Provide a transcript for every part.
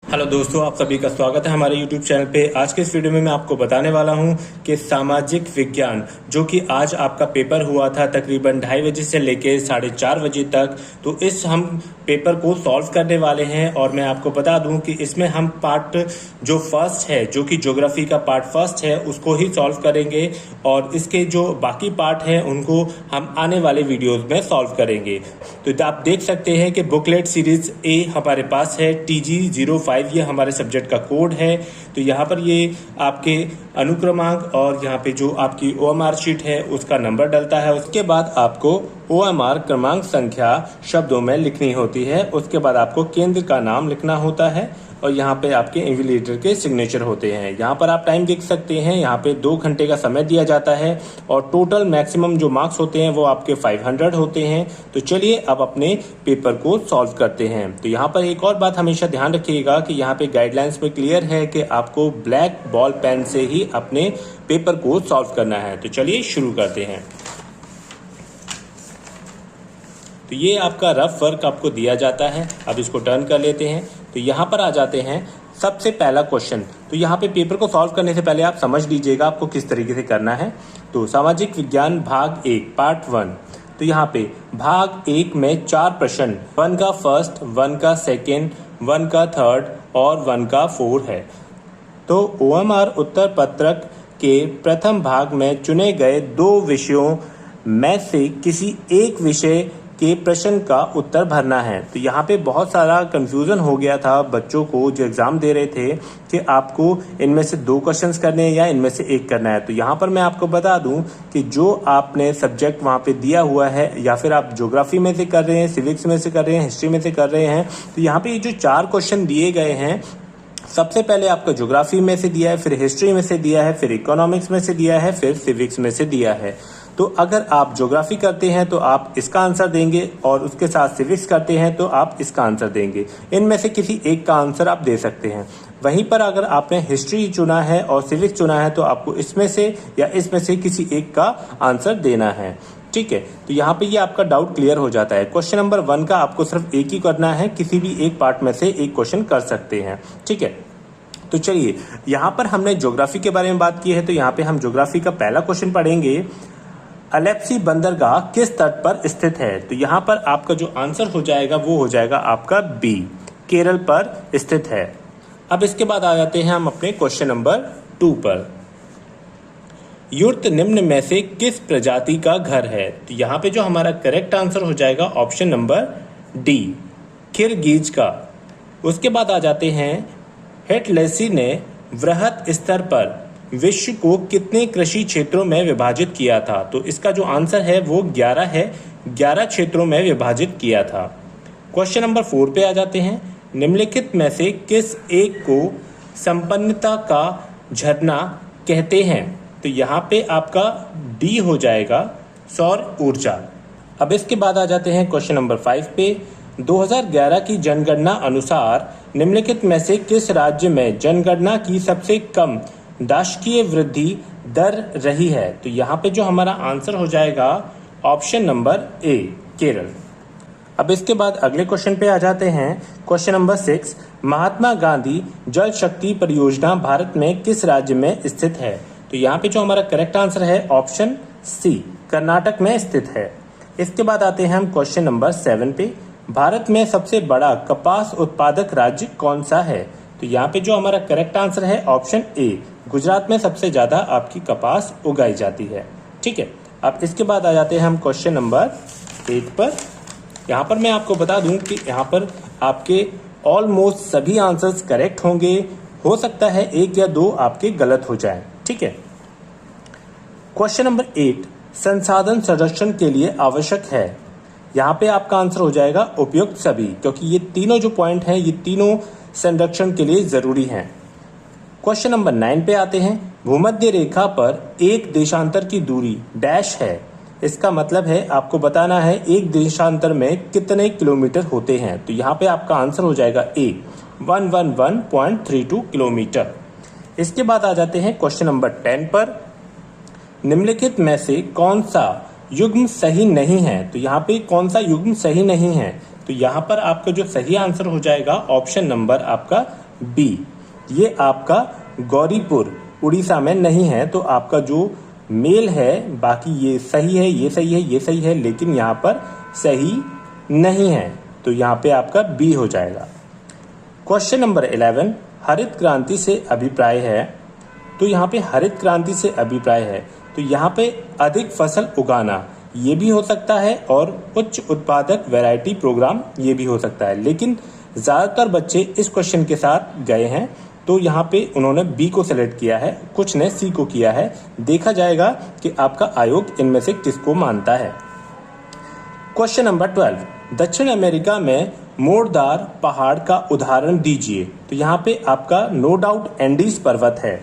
Hello दोस्तों, आप सभी का स्वागत है हमारे YouTube चैनल पे। आज के इस वीडियो में मैं आपको बताने वाला हूं कि सामाजिक विज्ञान जो कि आज आपका पेपर हुआ था तकरीबन 2:30 बजे से लेके 4:30 बजे तक, तो इस हम पेपर को सॉल्व करने वाले हैं। और मैं आपको बता दूं कि इसमें हम पार्ट जो फर्स्ट है, जो कि ज्योग्राफी का पार्ट फर्स्ट है, उसको ही सॉल्व करेंगे और इसके जो बाकी पार्ट हैं उनको हम आने वाले वीडियोज में सॉल्व करेंगे। तो आप देख सकते हैं कि बुकलेट सीरीज ए हमारे पास है, TG05 ये हमारे सब्जेक्ट का कोड है। तो यहाँ पर ये आपके अनुक्रमांक और यहाँ पे जो आपकी OMR शीट है उसका नंबर डलता है। उसके बाद आपको OMR क्रमांक संख्या शब्दों में लिखनी होती है। उसके बाद आपको केंद्र का नाम लिखना होता है और यहाँ पे आपके इन्विजिलेटर के सिग्नेचर होते हैं। यहाँ पर आप टाइम देख सकते हैं, यहाँ पे 2 घंटे का समय दिया जाता है और टोटल मैक्सिमम जो मार्क्स होते हैं वो आपके 500 होते हैं। तो चलिए अब अपने पेपर को सॉल्व करते हैं। तो यहाँ पर एक और बात हमेशा ध्यान रखिएगा कि यहाँ पे गाइडलाइंस में क्लियर है कि आपको ब्लैक बॉल पेन से ही अपने पेपर को सॉल्व करना है। तो चलिए शुरू करते हैं। तो ये आपका रफ वर्क आपको दिया जाता है। अब इसको टर्न कर लेते हैं। तो यहाँ पर आ जाते हैं सबसे पहला क्वेश्चन। तो यहाँ पे पेपर को सॉल्व करने से पहले आप समझ लीजिएगा आपको किस तरीके से करना है। तो सामाजिक विज्ञान भाग 1 पार्ट 1। तो यहाँ पे भाग 1 में 4 प्रश्न, 1 का फर्स्ट, 1 का सेकेंड, 1 का थर्ड और 1 का 4 है। तो OMR उत्तर पत्रक के प्रथम भाग में चुने गए 2 विषयों में से किसी एक विषय के प्रश्न का उत्तर भरना है। तो यहाँ पे बहुत सारा कंफ्यूजन हो गया था बच्चों को जो एग्जाम दे रहे थे कि आपको इनमें से 2 क्वेश्चंस करने हैं या इनमें से 1 करना है। तो यहाँ पर मैं आपको बता दूं कि जो आपने सब्जेक्ट वहाँ पे दिया हुआ है, या फिर आप ज्योग्राफी में से कर रहे हैं, सिविक्स में से कर रहे हैं, हिस्ट्री में से कर रहे हैं, तो यहाँ पे ये जो 4 क्वेश्चन दिए गए हैं, सबसे पहले आपका ज्योग्राफी में से दिया है, फिर हिस्ट्री में से दिया है, फिर इकोनॉमिक्स में से दिया है, फिर सिविक्स में से दिया है। तो अगर आप ज्योग्राफी करते हैं तो आप इसका आंसर देंगे और उसके साथ सिविक्स करते हैं तो आप इसका आंसर देंगे। इनमें से किसी एक का आंसर आप दे सकते हैं। वहीं पर अगर आपने हिस्ट्री चुना है और सिविक्स चुना है तो आपको इसमें से या इसमें से किसी एक का आंसर देना है। ठीक है, तो यहाँ पे ये आपका डाउट क्लियर हो जाता है। क्वेश्चन नंबर 1 का आपको सिर्फ एक ही करना है, किसी भी एक पार्ट में से एक क्वेश्चन कर सकते हैं। ठीक है, तो चलिए यहाँ पर हमने ज्योग्राफी के बारे में बात की है। तो यहाँ पे हम ज्योग्राफी का पहला क्वेश्चन पढ़ेंगे। अलेप्सी बंदरगाह किस तट पर स्थित है? तो यहाँ पर आपका जो आंसर हो जाएगा वो हो जाएगा आपका बी, केरल पर स्थित है। अब इसके बाद आ जाते हैं हम अपने क्वेश्चन नंबर 2 पर। युर्त निम्न में से किस प्रजाति का घर है? तो यहाँ पे जो हमारा करेक्ट आंसर हो जाएगा ऑप्शन नंबर डी, किरगिज का। उसके बाद आ जाते हैं हेटलेसी ने वृहत स्तर पर विश्व को कितने कृषि क्षेत्रों में विभाजित किया था? तो इसका जो आंसर है वो 11 है, 11 क्षेत्रों में विभाजित किया था। क्वेश्चन नंबर 4 पे आ जाते हैं। निम्नलिखित में से किस एक को संपन्नता का झरना कहते हैं? तो यहाँ पे आपका डी हो जाएगा, सौर ऊर्जा। अब इसके बाद आ जाते हैं क्वेश्चन नंबर 5 पे। 2011 की जनगणना अनुसार निम्नलिखित में से किस राज्य में जनगणना की सबसे कम दाशकीय वृद्धि दर रही है? तो यहाँ पे जो हमारा आंसर हो जाएगा ऑप्शन नंबर ए, केरल। अब इसके बाद अगले क्वेश्चन पे आ जाते हैं। क्वेश्चन नंबर 6, महात्मा गांधी जल शक्ति परियोजना भारत में किस राज्य में स्थित है? तो यहाँ पे जो हमारा करेक्ट आंसर है ऑप्शन सी, कर्नाटक में स्थित है। इसके बाद आते हैं हम क्वेश्चन नंबर 7 पे। भारत में सबसे बड़ा कपास उत्पादक राज्य कौन सा है? तो यहाँ पे जो हमारा करेक्ट आंसर है ऑप्शन ए, गुजरात में सबसे ज्यादा आपकी कपास उगाई जाती है। ठीक है, अब इसके बाद आ जाते हैं हम क्वेश्चन नंबर 8 पर। यहाँ पर मैं आपको बता दूं कि यहाँ पर आपके ऑलमोस्ट सभी आंसर्स करेक्ट होंगे। हो सकता है 1 या 2 आपके गलत हो जाएं। ठीक है, क्वेश्चन नंबर 8, संसाधन संरक्षण के लिए आवश्यक है। यहाँ पे आपका आंसर हो जाएगा उपयुक्त सभी, क्योंकि ये तीनों जो पॉइंट हैं ये तीनों संरक्षण के लिए जरूरी हैं। क्वेश्चन नंबर 9 पे आते हैं। भूमध्य रेखा पर एक देशांतर की दूरी डैश है। इसका मतलब है आपको बताना है एक देशांतर में कितने किलोमीटर होते हैं। तो यहाँ पे आपका आंसर हो जाएगा ए, 111.32 किलोमीटर। इसके बाद आ जाते हैं क्वेश्चन नंबर 10 पर। निम्नलिखित में से कौन सा युग्म सही नहीं है? तो यहाँ पे कौन सा युग्म सही नहीं है? तो यहाँ पर आपका जो सही आंसर हो जाएगा ऑप्शन नंबर आपका बी, ये आपका गौरीपुर उड़ीसा में नहीं है। तो आपका जो मेल है, बाकी ये सही है, ये सही है, ये सही है, लेकिन यहाँ पर सही नहीं है। तो यहाँ पे आपका बी हो जाएगा। क्वेश्चन नंबर 11, हरित क्रांति से अभिप्राय है। तो यहाँ पे हरित क्रांति से अभिप्राय है, तो यहाँ पे अधिक फसल उगाना ये भी हो सकता है और उच्च उत्पादक वैरायटी प्रोग्राम ये भी हो सकता है, लेकिन ज़्यादातर बच्चे इस क्वेश्चन के साथ गए हैं। तो यहाँ पे उन्होंने बी को सेलेक्ट किया है, कुछ ने सी को किया है। देखा जाएगा कि आपका आयोग इनमें से किसको मानता है। क्वेश्चन नंबर 12, दक्षिण अमेरिका में मोड़दार पहाड़ का उदाहरण दीजिए। तो यहाँ पे आपका नो डाउट एंडीज पर्वत है।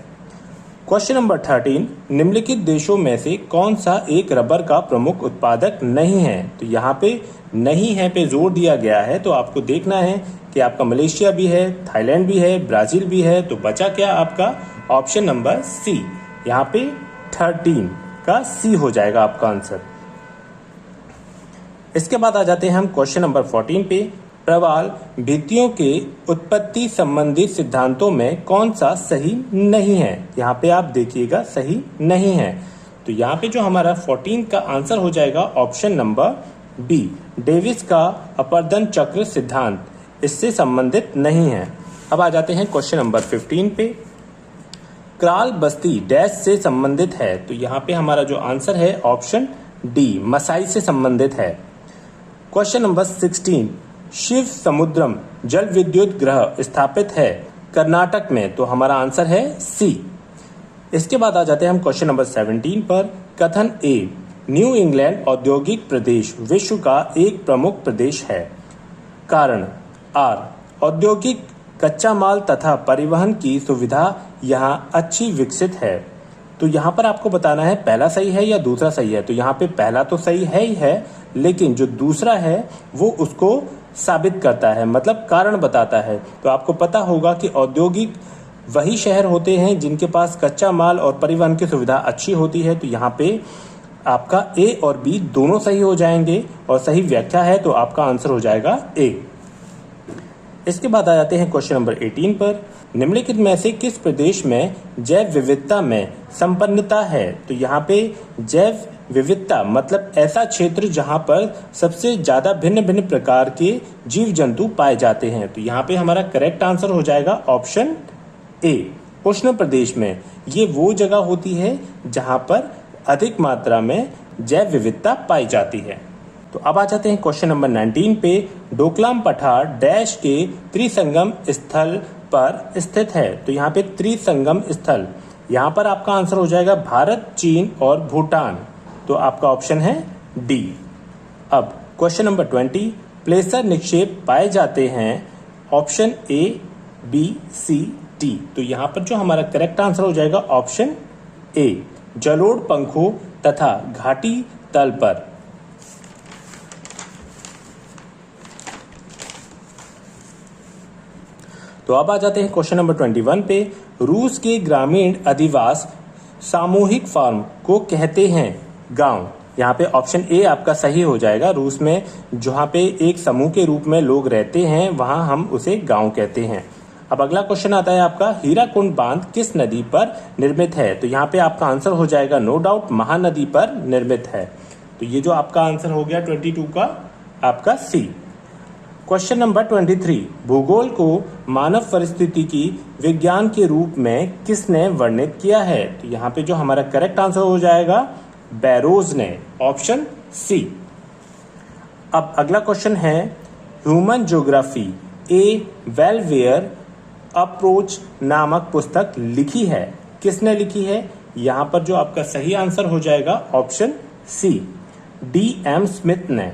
क्वेश्चन नंबर 13, निम्नलिखित देशों में से कौन सा एक रबर का प्रमुख उत्पादक नहीं है। तो यहाँ पे नहीं है पे जोर दिया गया है, तो आपको देखना है कि आपका मलेशिया भी है, थाईलैंड भी है, ब्राजील भी है। तो बचा क्या आपका ऑप्शन नंबर सी, यहाँ पे 13 का सी हो जाएगा आपका आंसर। इसके बाद आ जाते हैं हम क्वेश्चन नंबर 14 पे। प्रवाल भित्तियों के उत्पत्ति संबंधी सिद्धांतों में कौन सा सही नहीं है। यहाँ पे आप देखिएगा सही नहीं है। तो यहाँ पे जो हमारा 14 का आंसर हो जाएगा ऑप्शन नंबर बी, डेविस का अपरदन चक्र सिद्धांत इससे संबंधित नहीं है। अब आ जाते हैं क्वेश्चन नंबर 15 पे। क्राल बस्ती डैश से संबंधित है। तो यहाँ पे हमारा जो आंसर है ऑप्शन डी, मसाई से संबंधित है। क्वेश्चन नंबर 16, शिव समुद्रम जल विद्युत ग्रह स्थापित है कर्नाटक में। तो हमारा आंसर है सी। इसके बाद आ जाते हैं हम क्वेश्चन नंबर 17 पर। कथन ए, न्यू इंग्लैंड औद्योगिक प्रदेश विश्व का एक प्रमुख प्रदेश है। कारण आर, औद्योगिक कच्चा माल तथा परिवहन की सुविधा यहाँ अच्छी विकसित है। तो यहाँ पर आपको बताना है पहला सही है या दूसरा सही है। तो यहाँ पे पहला तो सही है ही है, लेकिन जो दूसरा है वो उसको साबित करता है, मतलब कारण बताता है। तो आपको पता होगा कि औद्योगिक वही शहर होते हैं जिनके पास कच्चा माल और परिवहन की सुविधा अच्छी होती है। तो यहाँ पे आपका ए और बी दोनों सही हो जाएंगे और सही व्याख्या है, तो आपका आंसर हो जाएगा ए। इसके बाद आ जाते हैं क्वेश्चन नंबर 18 पर। निम्नलिखित में से किस प्रदेश में जैव विविधता में संपन्नता है। तो यहाँ पे जैव विविधता मतलब ऐसा क्षेत्र जहाँ पर सबसे ज्यादा भिन्न भिन्न प्रकार के जीव जंतु पाए जाते हैं। तो यहाँ पे हमारा करेक्ट आंसर हो जाएगा ऑप्शन ए, उष्ण प्रदेश में। ये वो जगह होती है जहाँ पर अधिक मात्रा में जैव विविधता पाई जाती है। तो अब आ जाते हैं क्वेश्चन नंबर 19 पे। डोकलाम पठार डैश के त्रिसंगम स्थल पर स्थित है। तो यहाँ पे त्रिसंगम स्थल, यहाँ पर आपका आंसर हो जाएगा भारत, चीन और भूटान। तो आपका ऑप्शन है डी। अब क्वेश्चन नंबर 20, प्लेसर निक्षेप पाए जाते हैं option A, B, C, D. तो यहाँ पर जो हमारा करेक्ट आंसर हो जाएगा ऑप्शन ए, जलोढ़ पंखों तथा घाटी तल पर। तो अब आ जाते हैं क्वेश्चन नंबर 21 पे। रूस के ग्रामीण अधिवास सामूहिक फार्म को कहते हैं गांव। यहाँ पे ऑप्शन ए आपका सही हो जाएगा। रूस में जहाँ पे एक समूह के रूप में लोग रहते हैं वहां हम उसे गांव कहते हैं। अब अगला क्वेश्चन आता है आपका, हीराकुंड बांध किस नदी पर निर्मित है। तो यहाँ पे आपका आंसर हो जाएगा नो डाउट महानदी पर निर्मित है। तो ये जो आपका आंसर हो गया 22 का आपका सी। क्वेश्चन नंबर 23, भूगोल को मानव परिस्थितिकी विज्ञान के रूप में किसने वर्णित किया है। तो यहाँ पे जो हमारा करेक्ट आंसर हो जाएगा बैरोज ने, ऑप्शन सी। अब अगला क्वेश्चन है, ह्यूमन ज्योग्राफी ए वेलवेयर अप्रोच नामक पुस्तक लिखी है, किसने लिखी है। यहाँ पर जो आपका सही आंसर हो जाएगा ऑप्शन सी, D.M. स्मिथ ने।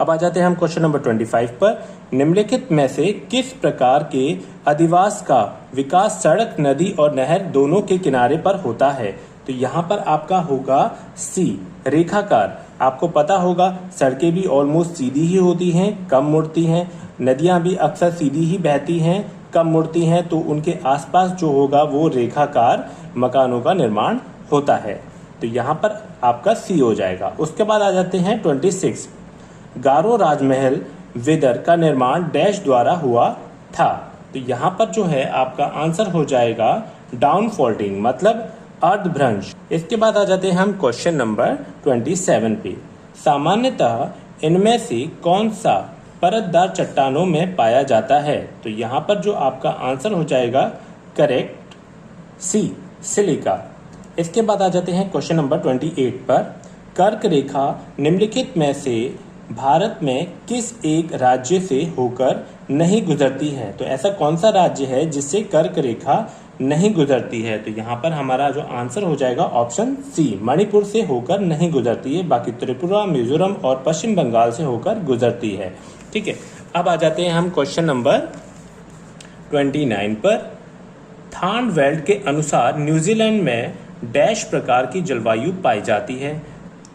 अब आ जाते हैं हम क्वेश्चन नंबर 25 पर। निम्नलिखित में से किस प्रकार के अधिवास का विकास सड़क, नदी और नहर दोनों के किनारे पर होता है। तो यहाँ पर आपका होगा सी, रेखाकार। आपको पता होगा सड़कें भी ऑलमोस्ट सीधी ही होती हैं, कम मुड़ती हैं। नदियाँ भी अक्सर सीधी ही बहती हैं, कम मुड़ती हैं। तो उनके आसपास जो होगा वो रेखाकार मकानों का निर्माण होता है। तो यहाँ पर आपका सी हो जाएगा। उसके बाद आ जाते हैं 26, गारो राजमहल विदर का निर्माण डैश द्वारा हुआ था। तो यहाँ पर जो है आपका आंसर हो जाएगा डाउन फोल्डिंग, मतलब अर्धभ्रंश। इसके बाद आ जाते हैं हम क्वेश्चन नंबर 27 पे। सामान्यतः इनमें से कौन सा परतदार चट्टानों में पाया जाता है? तो यहाँ पर जो आपका आंसर हो जाएगा करेक्ट सी, सिलिका। इसके बाद आ जाते हैं क्वेश्चन नंबर 28 पर। कर्क रेखा निम्नलिखित में से भारत में किस एक राज्य से होकर नहीं गुजरती है? तो ऐसा कौन सा राज्य है जिससे कर्क रेखा नहीं गुजरती है? तो यहाँ पर हमारा जो आंसर हो जाएगा ऑप्शन सी, मणिपुर से होकर नहीं गुजरती है, बाकी त्रिपुरा, मिजोरम और पश्चिम बंगाल से होकर गुजरती है। ठीक है, अब आ जाते हैं हम क्वेश्चन नंबर 29 पर। थानवेल्ड के अनुसार न्यूजीलैंड में डैश प्रकार की जलवायु पाई जाती है।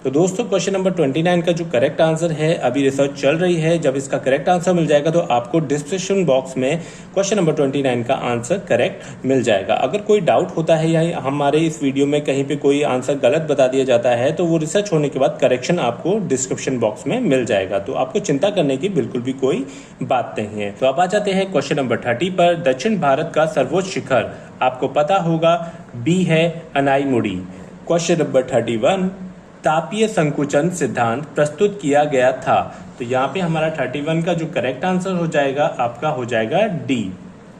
तो दोस्तों क्वेश्चन नंबर 29 का जो करेक्ट आंसर है, अभी रिसर्च चल रही है, जब इसका करेक्ट आंसर मिल जाएगा तो आपको डिस्क्रिप्शन बॉक्स में क्वेश्चन नंबर 29 का आंसर करेक्ट मिल जाएगा। अगर कोई डाउट होता है या हमारे इस वीडियो में कहीं पे कोई आंसर गलत बता दिया जाता है तो वो रिसर्च होने के बाद करेक्शन आपको डिस्क्रिप्शन बॉक्स में मिल जाएगा, तो आपको चिंता करने की बिल्कुल भी कोई बात नहीं है। तो अब आ जाते हैं क्वेश्चन नंबर 30 पर। दक्षिण भारत का सर्वोच्च शिखर आपको पता होगा बी है अनाईमुड़ी। क्वेश्चन नंबर 31, तापीय संकुचन सिद्धांत प्रस्तुत किया गया था। तो यहाँ पे हमारा 31 का जो करेक्ट आंसर हो जाएगा आपका हो जाएगा डी,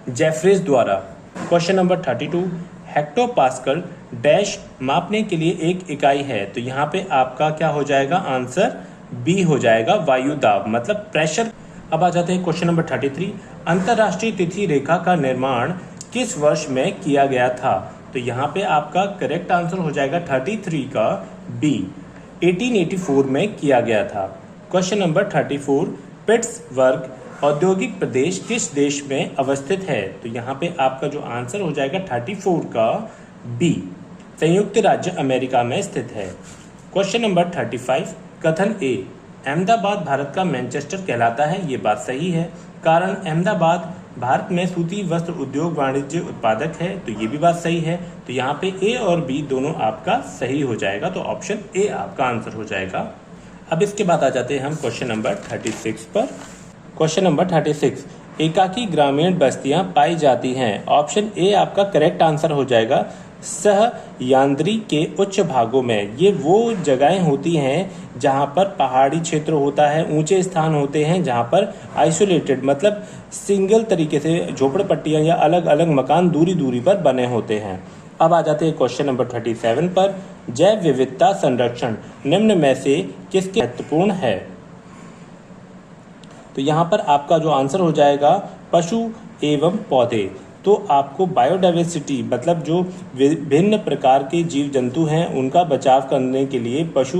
जेफ्रीज द्वारा। क्वेश्चन नंबर 32, हेक्टोपास्कल डैश मापने के लिए एक इकाई है। तो यहाँ पे आपका क्या हो जाएगा आंसर बी हो जाएगा, वायु दाब, मतलब प्रेशर। अब आ जाते हैं क्वेश्चन नंबर 33, अंतरराष्ट्रीय तिथि रेखा का निर्माण किस वर्ष में किया गया था? तो यहाँ पे आपका करेक्ट आंसर हो जाएगा 33 का बी, 1884 में किया गया था। क्वेश्चन नंबर 34, पिट्सबर्ग औद्योगिक प्रदेश किस देश में अवस्थित है? तो यहाँ पे आपका जो आंसर हो जाएगा 34 का बी, संयुक्त राज्य अमेरिका में स्थित है। क्वेश्चन नंबर 35, कथन ए, अहमदाबाद भारत का मैनचेस्टर कहलाता है। ये बात सही है, कारण अहमदाबाद भारत में सूती वस्त्र उद्योग वाणिज्य उत्पादक है। तो ये भी बात सही है। तो यहाँ पे ए और बी दोनों आपका सही हो जाएगा, तो ऑप्शन ए आपका आंसर हो जाएगा। अब इसके बाद आ जाते हैं हम क्वेश्चन नंबर 36 पर। क्वेश्चन नंबर 36, एकाकी ग्रामीण बस्तियां पाई जाती हैं। ऑप्शन ए आपका करेक्ट आंसर हो जाएगा, सह्याद्री के उच्च भागों में। ये वो जगहें होती हैं जहाँ पर पहाड़ी क्षेत्र होता है, ऊंचे स्थान होते हैं जहाँ पर आइसोलेटेड मतलब सिंगल तरीके से झोपड़पट्टियाँ या अलग अलग मकान दूरी दूरी पर बने होते हैं। अब आ जाते हैं क्वेश्चन नंबर 37 पर। जैव विविधता संरक्षण निम्न में से किसके महत्वपूर्ण है? तो यहाँ पर आपका जो आंसर हो जाएगा पशु एवं पौधे। तो आपको बायोडाइवर्सिटी मतलब जो विभिन्न प्रकार के जीव जंतु हैं उनका बचाव करने के लिए पशु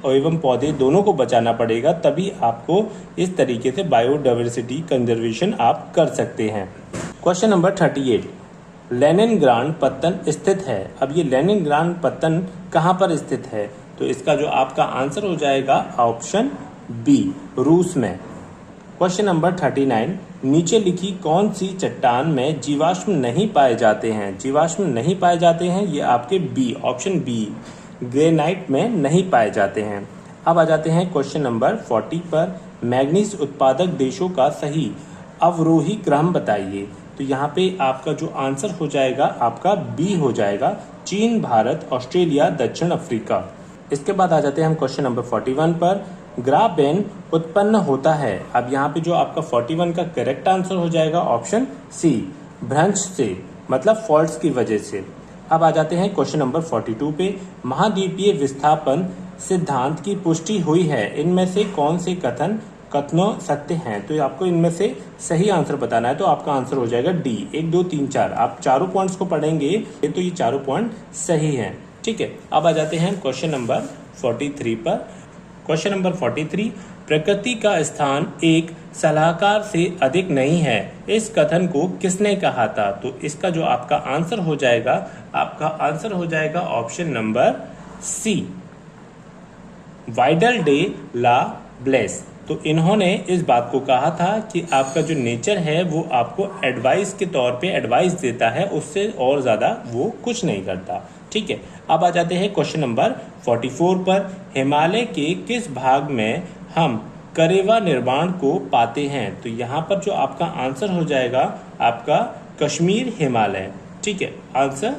एवं पौधे दोनों को बचाना पड़ेगा, तभी आपको इस तरीके से बायोडाइवर्सिटी कंजर्वेशन आप कर सकते हैं। क्वेश्चन नंबर 38, लेनिनग्राड पत्तन स्थित है। अब ये लेनिनग्राड पत्तन कहाँ पर स्थित है? तो इसका जो आपका आंसर हो जाएगा ऑप्शन बी, रूस में। क्वेश्चन नंबर 39, नीचे लिखी कौन सी चट्टान में जीवाश्म नहीं पाए जाते हैं? जीवाश्म नहीं पाए जाते हैं ये आपके बी, ऑप्शन बी, ग्रेनाइट में नहीं पाए जाते हैं। अब आ जाते हैं क्वेश्चन नंबर 40 पर। मैग्नीज उत्पादक देशों का सही अवरोही क्रम बताइए। तो यहाँ पे आपका जो आंसर हो जाएगा आपका बी हो जाएगा, चीन, भारत, ऑस्ट्रेलिया, दक्षिण अफ्रीका। इसके बाद आ जाते हैं हम क्वेश्चन नंबर 41 पर। ग्राबेन उत्पन्न होता है। अब यहाँ पे जो आपका 41 का करेक्ट आंसर हो जाएगा ऑप्शन सी, भ्रंश से, मतलब फॉल्ट्स की वजह से। अब आ जाते हैं क्वेश्चन नंबर 42 पे। महाद्वीपीय विस्थापन सिद्धांत की पुष्टि हुई है, इनमें से कौन से कथनों सत्य हैं? तो आपको इनमें से सही आंसर बताना है, तो आपका आंसर हो जाएगा डी, 1 2 3 4। आप चारों पॉइंट्स को पढ़ेंगे तो ये चारों पॉइंट सही हैं। ठीक है, अब आ जाते हैं क्वेश्चन नंबर 43 पर। क्वेश्चन नंबर 43, प्रकृति का स्थान एक सलाहकार से अधिक नहीं है, इस कथन को किसने कहा था? तो इसका जो आपका आंसर हो जाएगा आपका आंसर हो जाएगा option number C, Widal day ला ब्लेस। तो इन्होंने इस बात को कहा था कि आपका जो नेचर है वो आपको एडवाइस के तौर पे एडवाइस देता है, उससे और ज़्यादा वो कुछ नहीं करता। ठीक है, अब आ जाते हैं क्वेश्चन नंबर 44 पर। हिमालय के किस भाग में हम करेवा निर्माण को पाते हैं। तो यहाँ पर जो आपका आंसर हो जाएगा आपका कश्मीर हिमालय। ठीक है, आंसर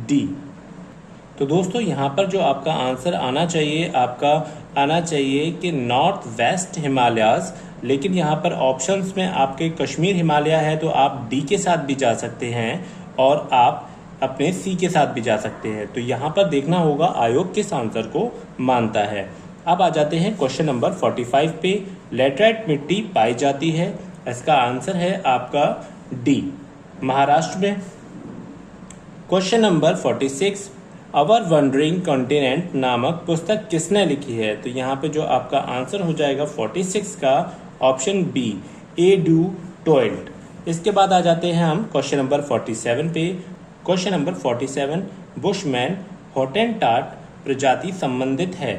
डी। तो दोस्तों यहाँ पर जो आपका आंसर आना चाहिए, आपका आना चाहिए कि नॉर्थ वेस्ट हिमालयाज, लेकिन यहाँ पर ऑप्शंस में आपके कश्मीर हिमालय है, तो आप डी के साथ भी जा सकते हैं और आप अपने सी के साथ भी जा सकते हैं। तो यहाँ पर देखना होगा आयोग किस आंसर को मानता है। अब आ जाते हैं क्वेश्चन नंबर 45 पे। लेटराइट मिट्टी पाई जाती है, इसका आंसर है आपका डी, महाराष्ट्र में। क्वेश्चन नंबर 46, अवर वंडरिंग कॉन्टिनेंट नामक पुस्तक किसने लिखी है? तो यहाँ पे जो आपका आंसर हो जाएगा 46 का ऑप्शन बी, ए डू टोइल्ट। इसके बाद आ जाते हैं हम क्वेश्चन नंबर 47 पे। क्वेश्चन नंबर 47, बुशमैन हॉटेनटाट प्रजाति संबंधित है।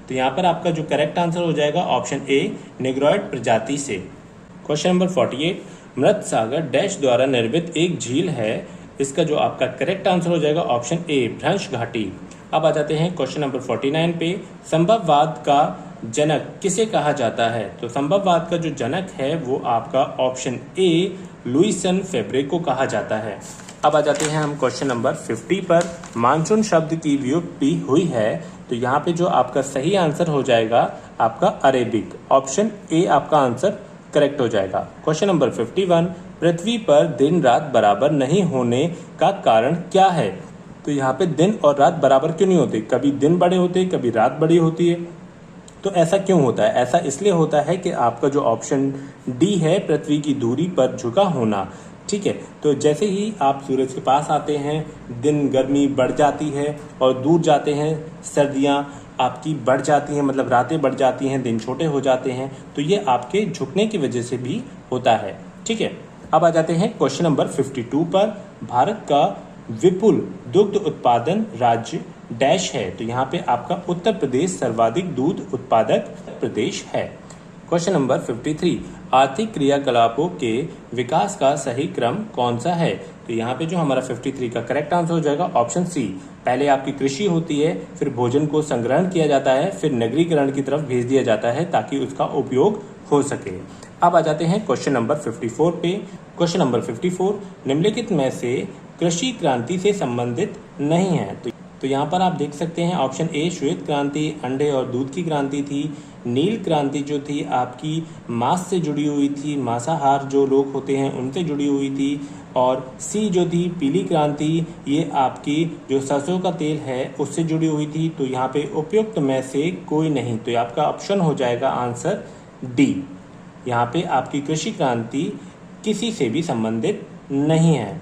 तो यहाँ पर आपका जो करेक्ट आंसर हो जाएगा ऑप्शन ए, निग्रोइड प्रजाति से। क्वेश्चन नंबर 48, मृत सागर डैश द्वारा निर्मित एक झील है, इसका जो आपका करेक्ट आंसर हो जाएगा ऑप्शन ए, भ्रंश घाटी। अब आ जाते हैं क्वेश्चन नंबर 49 पे। संभववाद का जनक किसे कहा जाता है? तो संभववाद का जो जनक है वो आपका ऑप्शन ए, लुइसन फेब्रे को कहा जाता है। अब आ जाते हैं हम क्वेश्चन नंबर 50 पर। मानसून शब्द की व्युत्पत्ति हुई है, तो यहाँ पे जो आपका सही आंसर हो जाएगा आपका अरेबिक, ऑप्शन ए आपका आंसर करेक्ट हो जाएगा। क्वेश्चन नंबर 51, पृथ्वी पर दिन रात बराबर नहीं होने का कारण क्या है? तो यहाँ पे दिन और रात बराबर क्यों नहीं होते? कभी दिन बड़े होते, कभी रात बड़ी होती है। तो ऐसा क्यों होता है? ऐसा इसलिए होता है कि आपका जो ऑप्शन डी है, पृथ्वी की दूरी पर झुका होना। ठीक है, तो जैसे ही आप सूरज के पास आते हैं, दिन गर्मी बढ़ जाती है और दूर जाते हैं सर्दियाँ आपकी बढ़ जाती हैं, मतलब रातें बढ़ जाती हैं, दिन छोटे हो जाते हैं। तो ये आपके झुकने की वजह से भी होता है। ठीक है, अब आ जाते हैं क्वेश्चन नंबर 52 पर। भारत का विपुल दुग्ध उत्पादन राज्य डैश है। तो यहाँ पे आपका उत्तर प्रदेश सर्वाधिक दूध उत्पादक प्रदेश है। क्वेश्चन नंबर 53, आर्थिक क्रियाकलापों के विकास का सही क्रम कौन सा है? तो यहाँ पे जो हमारा 53 का करेक्ट आंसर हो जाएगा ऑप्शन सी। पहले आपकी कृषि होती है, फिर भोजन को संग्रहण किया जाता है, फिर नगरीकरण की तरफ भेज दिया जाता है ताकि उसका उपयोग हो सके। अब आ जाते हैं क्वेश्चन नंबर 54 पे। क्वेश्चन नंबर 54, निम्नलिखित में से कृषि क्रांति से संबंधित नहीं है। तो यहाँ पर आप देख सकते हैं ऑप्शन ए, श्वेत क्रांति अंडे और दूध की क्रांति थी। नील क्रांति जो थी आपकी मांस से जुड़ी हुई थी, मांसाहार जो लोग होते हैं उनसे जुड़ी हुई थी। और सी जो थी पीली क्रांति, ये आपकी जो सरसों का तेल है उससे जुड़ी हुई थी। तो यहाँ पे उपयुक्त में से कोई नहीं, तो आपका ऑप्शन हो जाएगा आंसर डी। यहाँ पे आपकी कृषि क्रांति किसी से भी संबंधित नहीं है।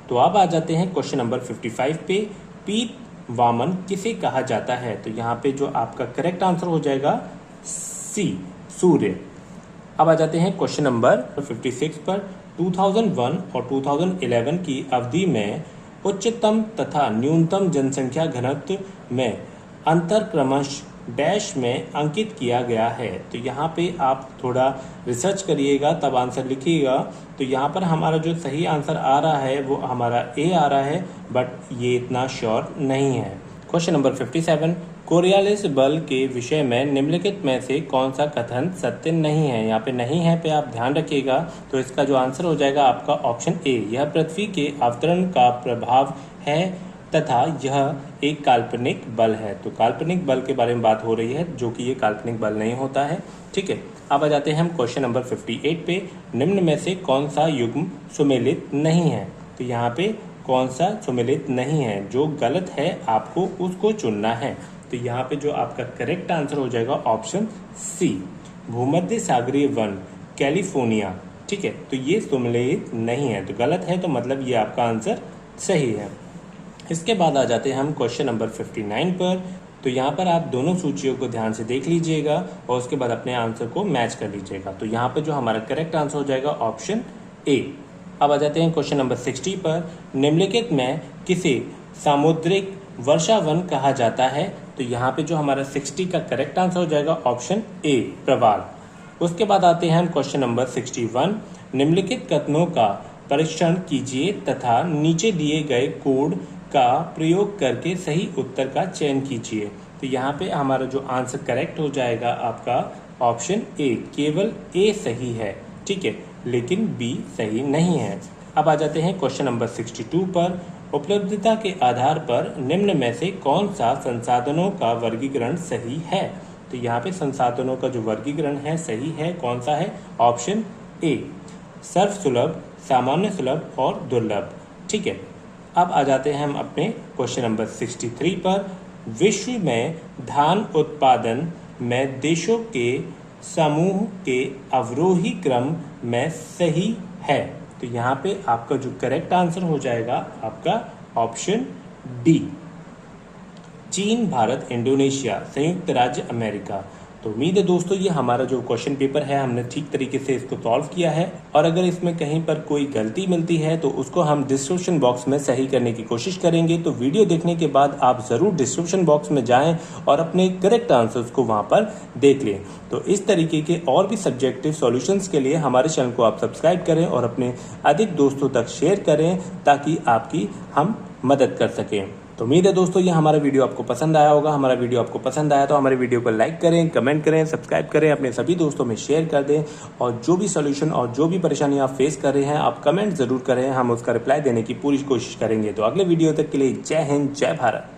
तो अब आ जाते हैं क्वेश्चन नंबर 55 पे। पीत वामन किसे कहा जाता है? तो यहाँ पे जो आपका करेक्ट आंसर हो जाएगा सी, सूर्य। अब आ जाते हैं क्वेश्चन नंबर 56 पर। 2001 और 2011 की अवधि में उच्चतम तथा न्यूनतम जनसंख्या घनत्व में अंतर क्रमश डैश में अंकित किया गया है। तो यहाँ पे आप थोड़ा रिसर्च करिएगा तब आंसर लिखिएगा। तो यहाँ पर हमारा जो सही आंसर आ रहा है वो हमारा ए आ रहा है, बट ये इतना श्योर नहीं है। क्वेश्चन नंबर 57, कोरियालिस बल के विषय में निम्नलिखित में से कौन सा कथन सत्य नहीं है? यहाँ पे नहीं है पे आप ध्यान रखिएगा। तो इसका जो आंसर हो जाएगा आपका ऑप्शन ए, यह पृथ्वी के अवतरण का प्रभाव है तथा यह एक काल्पनिक बल है। तो काल्पनिक बल के बारे में बात हो रही है, जो कि ये काल्पनिक बल नहीं होता है। ठीक है, अब आ जाते हैं हम क्वेश्चन नंबर 58 पे। निम्न में से कौन सा युग्म सुमेलित नहीं है? तो यहाँ पे कौन सा सुमेलित नहीं है, जो गलत है आपको उसको चुनना है। तो यहाँ पे जो आपका करेक्ट आंसर हो जाएगा ऑप्शन सी, भूमध्य सागरीय वन कैलिफोर्निया। ठीक है, तो ये सुमेलित नहीं है, तो गलत है, तो मतलब ये आपका आंसर सही है। इसके बाद आ जाते हैं हम क्वेश्चन नंबर 59 पर। तो यहाँ पर आप दोनों सूचियों को ध्यान से देख लीजिएगा और उसके बाद अपने आंसर को मैच कर लीजिएगा। तो यहाँ पे जो हमारा करेक्ट आंसर हो जाएगा ऑप्शन ए। अब आ जाते हैं क्वेश्चन नंबर 60 पर। निम्नलिखित में किसे सामुद्रिक वर्षावन कहा जाता है? तो यहाँ पे जो हमारा 60 का करेक्ट आंसर हो जाएगा ऑप्शन ए, प्रवाल। उसके बाद आते हैं हम क्वेश्चन नंबर 61। निम्नलिखित कथनों का परीक्षण कीजिए तथा नीचे दिए गए कोड का प्रयोग करके सही उत्तर का चयन कीजिए। तो यहाँ पे हमारा जो आंसर करेक्ट हो जाएगा आपका ऑप्शन ए केवल ए सही है, ठीक है, लेकिन बी सही नहीं है। अब आ जाते हैं क्वेश्चन नंबर 62 पर। उपलब्धता के आधार पर निम्न में से कौन सा संसाधनों का वर्गीकरण सही है? तो यहाँ पे संसाधनों का जो वर्गीकरण है सही है, कौन सा है? ऑप्शन ए सर्वसुलभ, सामान्य सुलभ और दुर्लभ, ठीक है। अब आ जाते हैं हम अपने क्वेश्चन नंबर 63 पर। विश्व में धान उत्पादन में देशों के समूह के अवरोही क्रम में सही है। तो यहाँ पे आपका जो करेक्ट आंसर हो जाएगा आपका ऑप्शन डी, चीन, भारत, इंडोनेशिया, संयुक्त राज्य अमेरिका। तो उम्मीद है दोस्तों ये हमारा जो क्वेश्चन पेपर है हमने ठीक तरीके से इसको सॉल्व किया है, और अगर इसमें कहीं पर कोई गलती मिलती है तो उसको हम डिस्क्रिप्शन बॉक्स में सही करने की कोशिश करेंगे। तो वीडियो देखने के बाद आप ज़रूर डिस्क्रिप्शन बॉक्स में जाएं और अपने करेक्ट आंसर्स को वहां पर देख लें। तो इस तरीके के और भी सब्जेक्टिव सॉल्यूशंस के लिए हमारे चैनल को आप सब्सक्राइब करें और अपने अधिक दोस्तों तक शेयर करें ताकि आपकी हम मदद कर सकें। तो उम्मीद है दोस्तों ये हमारा वीडियो आपको पसंद आया होगा। हमारा वीडियो आपको पसंद आया तो हमारे वीडियो को लाइक करें, कमेंट करें, सब्सक्राइब करें, अपने सभी दोस्तों में शेयर कर दें, और जो भी सॉल्यूशन और जो भी परेशानी आप फेस कर रहे हैं आप कमेंट जरूर करें, हम उसका रिप्लाई देने की पूरी कोशिश करेंगे। तो अगले वीडियो तक के लिए जय हिंद, जय भारत।